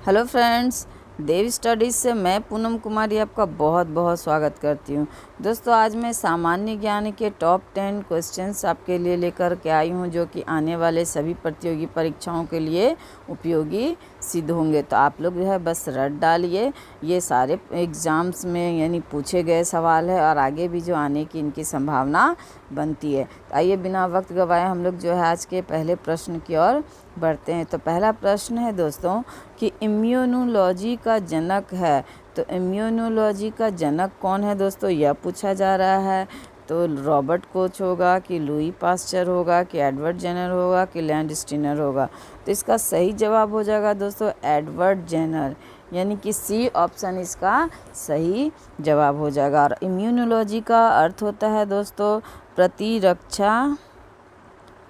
Hello friends, देव studies से मैं पूनम कुमारी आपका बहुत बहुत स्वागत करती हूँ। दोस्तों, आज मैं सामान्य ज्ञान के टॉप 10 क्वेश्चंस आपके लिए लेकर के आई हूँ, जो कि आने वाले सभी प्रतियोगी परीक्षाओं के लिए उपयोगी सिद्ध होंगे। तो आप लोग जो है बस रट डालिए, ये सारे एग्ज़ाम्स में यानी पूछे गए सवाल है और आगे भी जो आने की इनकी संभावना बनती है। तो आइए बिना वक्त गवाए हम लोग जो है आज के पहले प्रश्न की ओर बढ़ते हैं। तो पहला प्रश्न है दोस्तों कि इम्यूनोलॉजी का जनक है। तो इम्यूनोलॉजी का जनक कौन है दोस्तों, यह पूछा जा रहा है। तो रॉबर्ट कोच होगा कि लुई पास्चर होगा कि एडवर्ड जेनर होगा कि लैंड स्टीनर होगा। तो इसका सही जवाब हो जाएगा दोस्तों एडवर्ड जेनर, यानी कि सी ऑप्शन इसका सही जवाब हो जाएगा। और इम्यूनोलॉजी का अर्थ होता है दोस्तों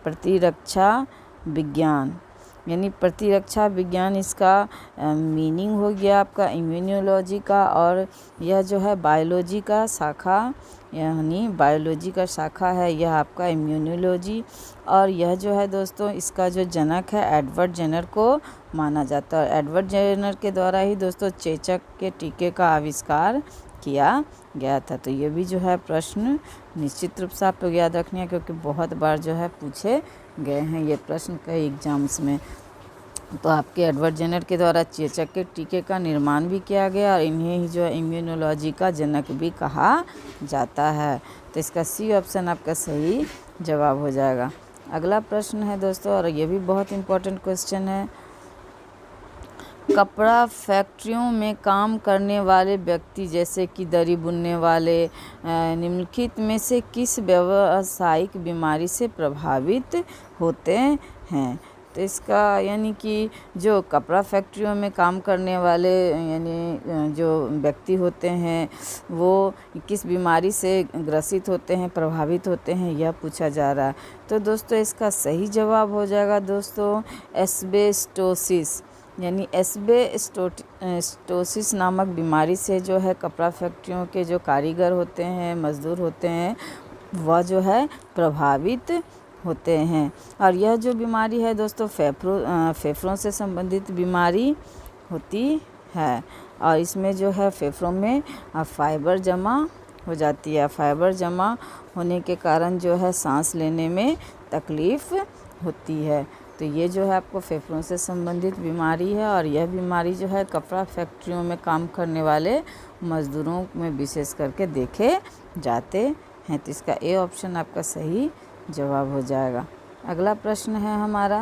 प्रतिरक्षा विज्ञान, यानी प्रतिरक्षा विज्ञान इसका मीनिंग हो गया आपका इम्यूनोलॉजी का। और यह जो है बायोलॉजी का शाखा, यानी बायोलॉजी का शाखा है यह आपका इम्यूनोलॉजी। और यह जो है दोस्तों इसका जो जनक है एडवर्ड जेनर को माना जाता है। एडवर्ड जेनर के द्वारा ही दोस्तों चेचक के टीके का आविष्कार किया गया था। तो ये भी जो है प्रश्न निश्चित रूप से आप लोग याद रखनी है, क्योंकि बहुत बार जो है पूछे गए हैं ये प्रश्न कई एग्जाम्स में। तो आपके एडवर्ड जेनर के द्वारा चेचक के टीके का निर्माण भी किया गया और इन्हें ही जो है इम्यूनोलॉजी का जनक भी कहा जाता है। तो इसका सी ऑप्शन आपका सही जवाब हो जाएगा। अगला प्रश्न है दोस्तों, और ये भी बहुत इम्पोर्टेंट क्वेश्चन है। कपड़ा फैक्ट्रियों में काम करने वाले व्यक्ति जैसे कि दरी बुनने वाले निम्नलिखित में से किस व्यावसायिक बीमारी से प्रभावित होते हैं। तो इसका यानी कि जो कपड़ा फैक्ट्रियों में काम करने वाले यानी जो व्यक्ति होते हैं वो किस बीमारी से ग्रसित होते हैं, प्रभावित होते हैं, यह पूछा जा रहा है। तो दोस्तों इसका सही जवाब हो जाएगा दोस्तों एस्बेस्टोसिस, यानी एस्बेस्टोसिस नामक बीमारी से जो है कपड़ा फैक्ट्रियों के जो कारीगर होते हैं, मजदूर होते हैं, वह जो है प्रभावित होते हैं। और यह जो बीमारी है दोस्तों फेफड़ों से संबंधित बीमारी होती है। और इसमें जो है फेफड़ों में फाइबर जमा हो जाती है। फाइबर जमा होने के कारण जो है सांस लेने में तकलीफ़ होती है। तो ये जो है आपको फेफड़ों से संबंधित बीमारी है, और यह बीमारी जो है कपड़ा फैक्ट्रियों में काम करने वाले मज़दूरों में विशेष करके देखे जाते हैं। तो इसका ए ऑप्शन आपका सही जवाब हो जाएगा। अगला प्रश्न है हमारा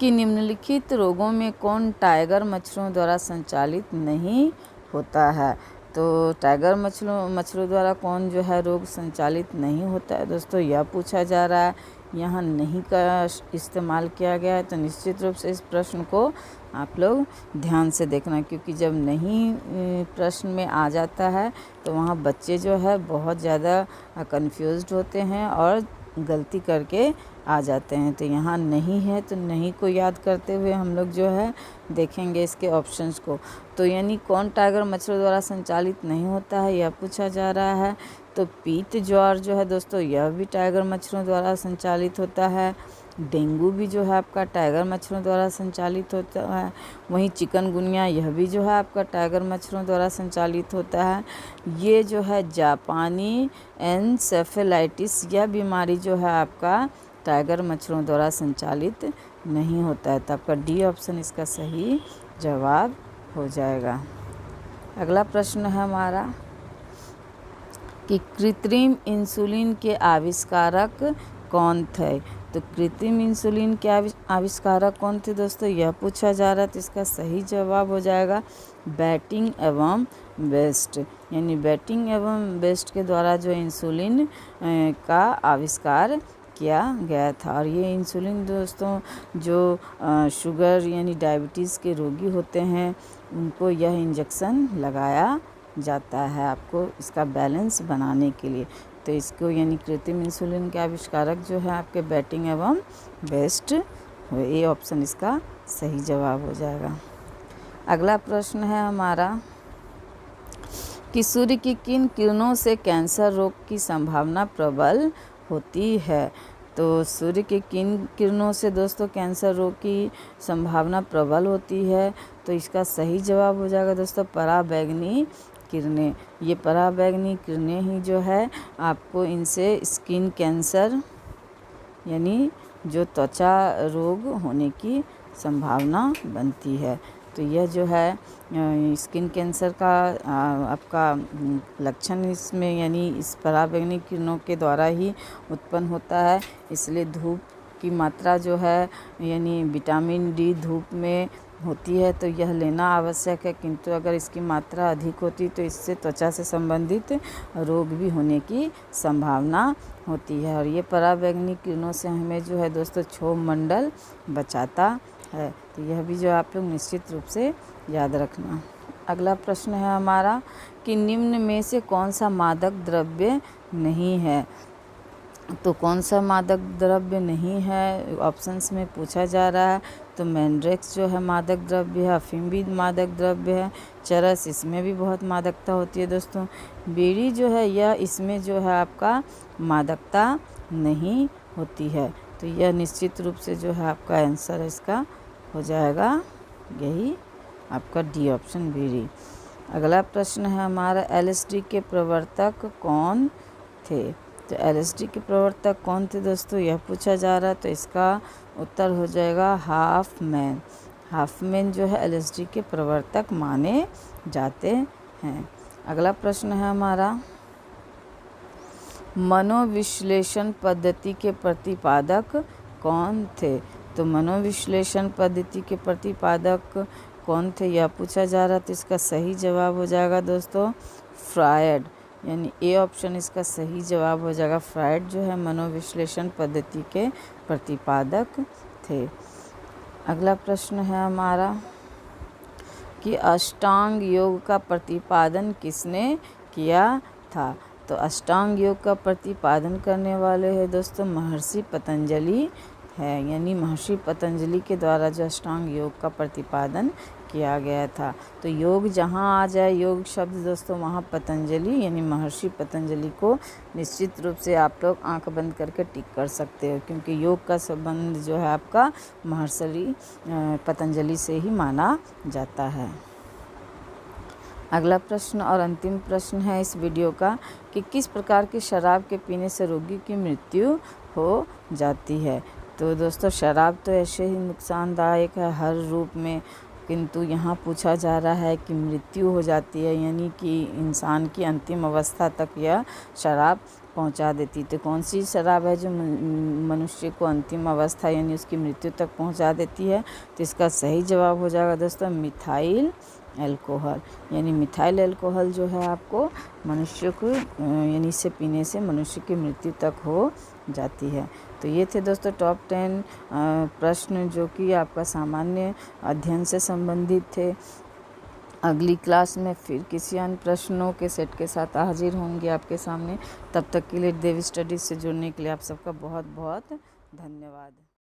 कि निम्नलिखित रोगों में कौन टाइगर मच्छरों द्वारा संचालित नहीं होता है। तो टाइगर मच्छरों द्वारा कौन जो है रोग संचालित नहीं होता है दोस्तों, यह पूछा जा रहा है। यहाँ नहीं का इस्तेमाल किया गया है। तो निश्चित रूप से इस प्रश्न को आप लोग ध्यान से देखना, क्योंकि जब नहीं प्रश्न में आ जाता है तो वहाँ बच्चे जो है बहुत ज़्यादा कंफ्यूज्ड होते हैं और गलती करके आ जाते हैं। तो यहाँ नहीं है, तो नहीं को याद करते हुए हम लोग जो है देखेंगे इसके ऑप्शंस को। तो यानी कौन टाइगर मच्छरों द्वारा संचालित नहीं होता है यह पूछा जा रहा है। तो पीत ज्वर जो है दोस्तों यह भी टाइगर मच्छरों द्वारा संचालित होता है। डेंगू भी जो है आपका टाइगर मच्छरों द्वारा संचालित होता है। वहीं चिकनगुनिया यह भी जो है आपका टाइगर मच्छरों द्वारा संचालित होता है। ये जो है जापानी एन्सेफेलाइटिस यह बीमारी जो है आपका टाइगर मच्छरों द्वारा संचालित नहीं होता है। तो आपका डी ऑप्शन इसका सही जवाब हो जाएगा। अगला प्रश्न है हमारा कि कृत्रिम इंसुलिन के आविष्कारक कौन थे। तो कृत्रिम इंसुलिन के आविष्कारक कौन थे दोस्तों, यह पूछा जा रहा है। तो इसका सही जवाब हो जाएगा बैटिंग एवं बेस्ट, यानी बैटिंग एवं बेस्ट के द्वारा जो इंसुलिन का आविष्कार किया गया था। और ये इंसुलिन दोस्तों जो शुगर यानी डायबिटीज़ के रोगी होते हैं उनको यह इंजेक्शन लगाया जाता है आपको इसका बैलेंस बनाने के लिए। तो इसको यानी कृत्रिम इंसुलिन के आविष्कारक जो है आपके बैटिंग एवं बेस्ट, ये ऑप्शन इसका सही जवाब हो जाएगा। अगला प्रश्न है हमारा कि सूर्य की किन किरणों से कैंसर रोग की संभावना प्रबल होती है। तो सूर्य के किन किरणों से दोस्तों कैंसर रोग की संभावना प्रबल होती है? तो इसका सही जवाब हो जाएगा दोस्तों पराबैंगनी किरणें। ये पराबैंगनी किरणें ही जो है आपको इनसे स्किन कैंसर यानी जो त्वचा रोग होने की संभावना बनती है। तो यह जो है स्किन कैंसर का आपका लक्षण इसमें यानी इस पराबैंगनी किरणों के द्वारा ही उत्पन्न होता है। इसलिए धूप की मात्रा जो है यानी विटामिन डी धूप में होती है तो यह लेना आवश्यक है, किंतु अगर इसकी मात्रा अधिक होती तो इससे त्वचा से संबंधित रोग भी होने की संभावना होती है। और ये पराबैंगनी किरणों से हमें जो है दोस्तों क्षोभ मंडल बचाता है। तो यह भी जो आप लोग निश्चित रूप से याद रखना। अगला प्रश्न है हमारा कि निम्न में से कौन सा मादक द्रव्य नहीं है? तो कौन सा मादक द्रव्य नहीं है ऑप्शंस में पूछा जा रहा है। तो मैंड्रेक्स जो है मादक द्रव्य है, अफीम भी मादक द्रव्य है, चरस इसमें भी बहुत मादकता होती है दोस्तों। बीड़ी जो है यह इसमें जो है आपका मादकता नहीं होती है। तो यह निश्चित रूप से जो है आपका आंसर इसका हो जाएगा यही आपका डी ऑप्शन बीड़ी। अगला प्रश्न है हमारा एलएसडी के प्रवर्तक कौन थे? तो एलएसडी के प्रवर्तक कौन थे दोस्तों यह पूछा जा रहा है। तो इसका उत्तर हो जाएगा हाफमैन। हाफमैन जो है एलएसडी के प्रवर्तक माने जाते हैं। अगला प्रश्न है हमारा मनोविश्लेषण पद्धति के प्रतिपादक कौन थे? तो मनोविश्लेषण पद्धति के प्रतिपादक कौन थे यह पूछा जा रहा है। तो इसका सही जवाब हो जाएगा दोस्तों फ्रायड, यानी ए ऑप्शन इसका सही जवाब हो जाएगा। फ्रायड जो है मनोविश्लेषण पद्धति के प्रतिपादक थे। अगला प्रश्न है हमारा कि अष्टांग योग का प्रतिपादन किसने किया था? तो अष्टांग योग का प्रतिपादन करने वाले हैं दोस्तों महर्षि पतंजलि है, यानी महर्षि पतंजलि के द्वारा जो अष्टांग योग का प्रतिपादन किया गया था। तो योग जहाँ आ जाए योग शब्द दोस्तों वहाँ पतंजलि यानी महर्षि पतंजलि को निश्चित रूप से आप लोग आंख बंद करके टिक कर सकते हो, क्योंकि योग का संबंध जो है आपका महर्षि पतंजलि से ही माना जाता है। अगला प्रश्न और अंतिम प्रश्न है इस वीडियो का कि किस प्रकार की शराब के पीने से रोगी की मृत्यु हो जाती है? तो दोस्तों शराब तो ऐसे ही नुकसानदायक है हर रूप में, किंतु यहाँ पूछा जा रहा है कि मृत्यु हो जाती है यानी कि इंसान की अंतिम अवस्था तक यह शराब पहुँचा देती। तो कौन सी शराब है जो मनुष्य को अंतिम अवस्था यानी उसकी मृत्यु तक पहुँचा देती है? तो इसका सही जवाब हो जाएगा दोस्तों मिथाइल अल्कोहल, यानी मिथाइल अल्कोहल जो है आपको मनुष्य को यानी इसे पीने से मनुष्य की मृत्यु तक हो जाती है। तो ये थे दोस्तों टॉप 10 प्रश्न जो कि आपका सामान्य अध्ययन से संबंधित थे। अगली क्लास में फिर किसी अन्य प्रश्नों के सेट के साथ हाजिर होंगे आपके सामने। तब तक के लिए देवी स्टडीज़ से जुड़ने के लिए आप सबका बहुत बहुत धन्यवाद।